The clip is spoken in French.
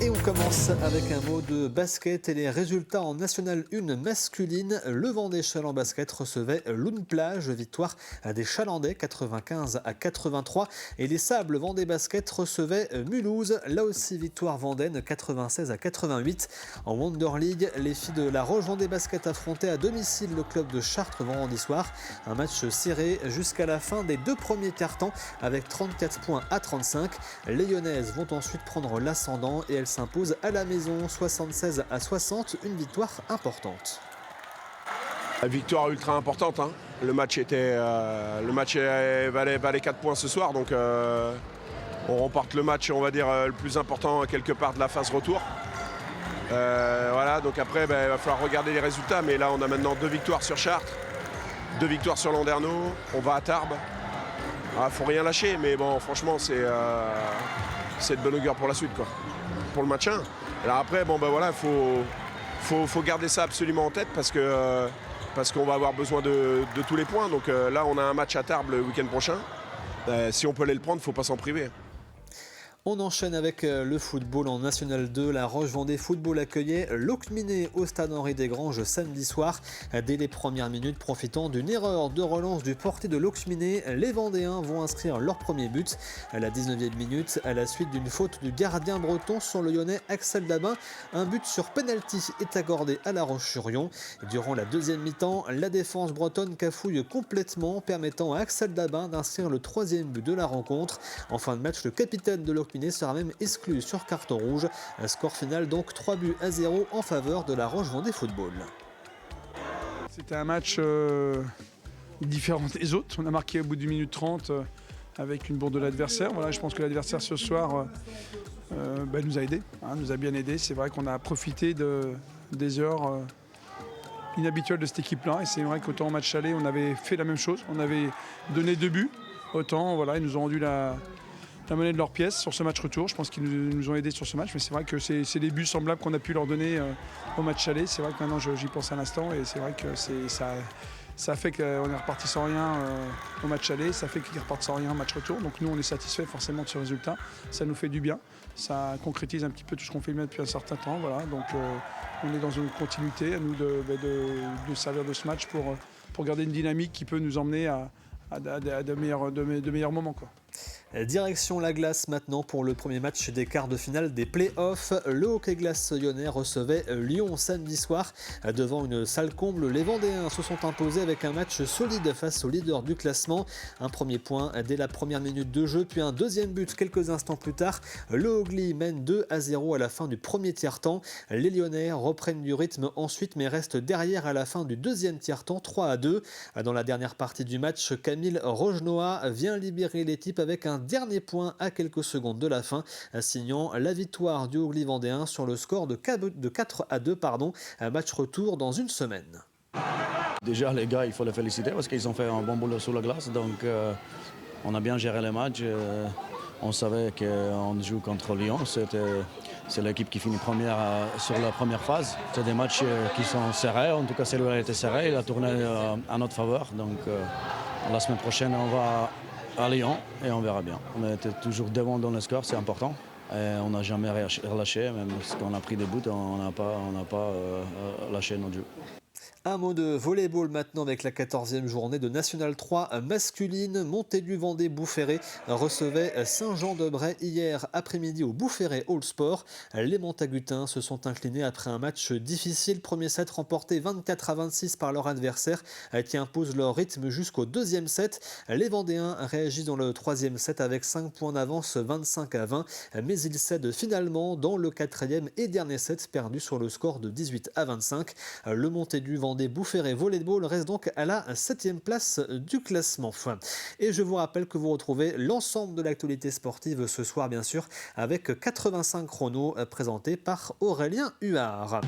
Et on commence avec un mot de basket et les résultats en National 1 masculine. Le Vendée Chaland Basket recevait l'Ounplage, victoire des Chalandais 95-83. Et les Sables Vendée Basket recevaient Mulhouse, là aussi victoire vendaine 96-88. En Wonder League, les filles de la Roche Vendée Basket affrontaient à domicile le club de Chartres vendredi soir. Un match serré jusqu'à la fin des deux premiers quart-temps avec 34 points à 35. Les Lyonnaises vont ensuite prendre l'ascendant et elles s'imposent à la maison 76-60, une victoire importante. La victoire ultra importante, hein. Le match valait 4 points ce soir, donc on remporte le match, on va dire, le plus important quelque part de la phase retour. Voilà, donc après il va falloir regarder les résultats, mais là on a maintenant 2 victoires sur Chartres, 2 victoires sur Landerneau, on va à Tarbes. Faut rien lâcher, mais bon, franchement, c'est de bonne augure pour la suite, quoi. Pour le match 1. Alors après, voilà, faut garder ça absolument en tête parce qu'on va avoir besoin de tous les points. Donc là, on a un match à Tarbes le week-end prochain. Si on peut aller le prendre, il ne faut pas s'en priver. On enchaîne avec le football en National 2. La Roche-Vendée Football accueillait Locminé au stade Henri-Desgranges samedi soir. Dès les premières minutes, profitant d'une erreur de relance du portier de Locminé, les Vendéens vont inscrire leur premier but. À la 19e minute, à la suite d'une faute du gardien breton sur le Lyonnais Axel Dabin, un but sur penalty est accordé à La Roche-sur-Yon. Durant la deuxième mi-temps, la défense bretonne cafouille complètement, permettant à Axel Dabin d'inscrire le troisième but de la rencontre. En fin de match, le capitaine de Locminé sera même exclu sur carton rouge. Un score final donc 3-0 en faveur de la Roche-Vendée Football. C'était un match différent des autres. On a marqué au bout d'une minute 30 avec une bourde de l'adversaire. Voilà, je pense que l'adversaire ce soir nous a aidés, nous a bien aidés. C'est vrai qu'on a profité des heures inhabituelles de cette équipe-là. Et c'est vrai qu'autant en match aller, on avait fait la même chose. On avait donné 2 buts. Autant, voilà, ils nous ont rendu la monnaie de leur pièce sur ce match retour. Je pense qu'ils nous ont aidés sur ce match, mais c'est vrai que c'est des buts semblables qu'on a pu leur donner au match aller. C'est vrai que maintenant j'y pense à l'instant et c'est vrai que ça fait qu'on est reparti sans rien au match aller, ça fait qu'ils repartent sans rien au match retour. Donc nous on est satisfait forcément de ce résultat, ça nous fait du bien, ça concrétise un petit peu tout ce qu'on fait depuis un certain temps. Voilà. Donc on est dans une continuité, à nous de servir de ce match pour garder une dynamique qui peut nous emmener à de meilleurs moments, quoi. Direction la glace maintenant pour le premier match des quarts de finale des play-offs. Le hockey-glace lyonnais recevait Lyon samedi soir. Devant une salle comble, les Vendéens se sont imposés avec un match solide face au leader du classement. Un premier point dès la première minute de jeu, puis un deuxième but quelques instants plus tard. Le Hogli mène 2-0 à la fin du premier tiers-temps. Les Lyonnais reprennent du rythme ensuite, mais restent derrière à la fin du deuxième tiers-temps, 3-2. Dans la dernière partie du match, Camille Rojnoa vient libérer l'équipe avec un dernier point à quelques secondes de la fin, signant la victoire du Hogli vendéen sur le score de 4-2, un match retour dans une semaine. Déjà les gars, il faut les féliciter parce qu'ils ont fait un bon boulot sur la glace, donc on a bien géré le match. On savait qu'on joue contre Lyon, c'est l'équipe qui finit première sur la première phase. C'est des matchs qui sont serrés, en tout cas celui-là a été serré, il a tourné à notre faveur, donc la semaine prochaine on va à Lyon et on verra bien. On était toujours devant dans le score, c'est important. Et on n'a jamais relâché, même si on a pris des buts, on n'a pas lâché notre jeu. Un mot de volleyball maintenant avec la 14e journée de National 3 masculine. Montaigu-Vendée Boufféré recevait Saint-Jean-de-Bray hier après-midi au Boufféré All Sport. Les Montagutins se sont inclinés après un match difficile. Premier set remporté 24-26 par leur adversaire qui impose leur rythme jusqu'au deuxième set. Les Vendéens réagissent dans le troisième set avec 5 points d'avance 25-20. Mais ils cèdent finalement dans le quatrième et dernier set perdu sur le score de 18-25. Le Montaigu-Vendée Boufféré Volleyball reste donc à la 7e place du classement. Et je vous rappelle que vous retrouvez l'ensemble de l'actualité sportive ce soir, bien sûr, avec 85 chronos présentés par Aurélien Huard.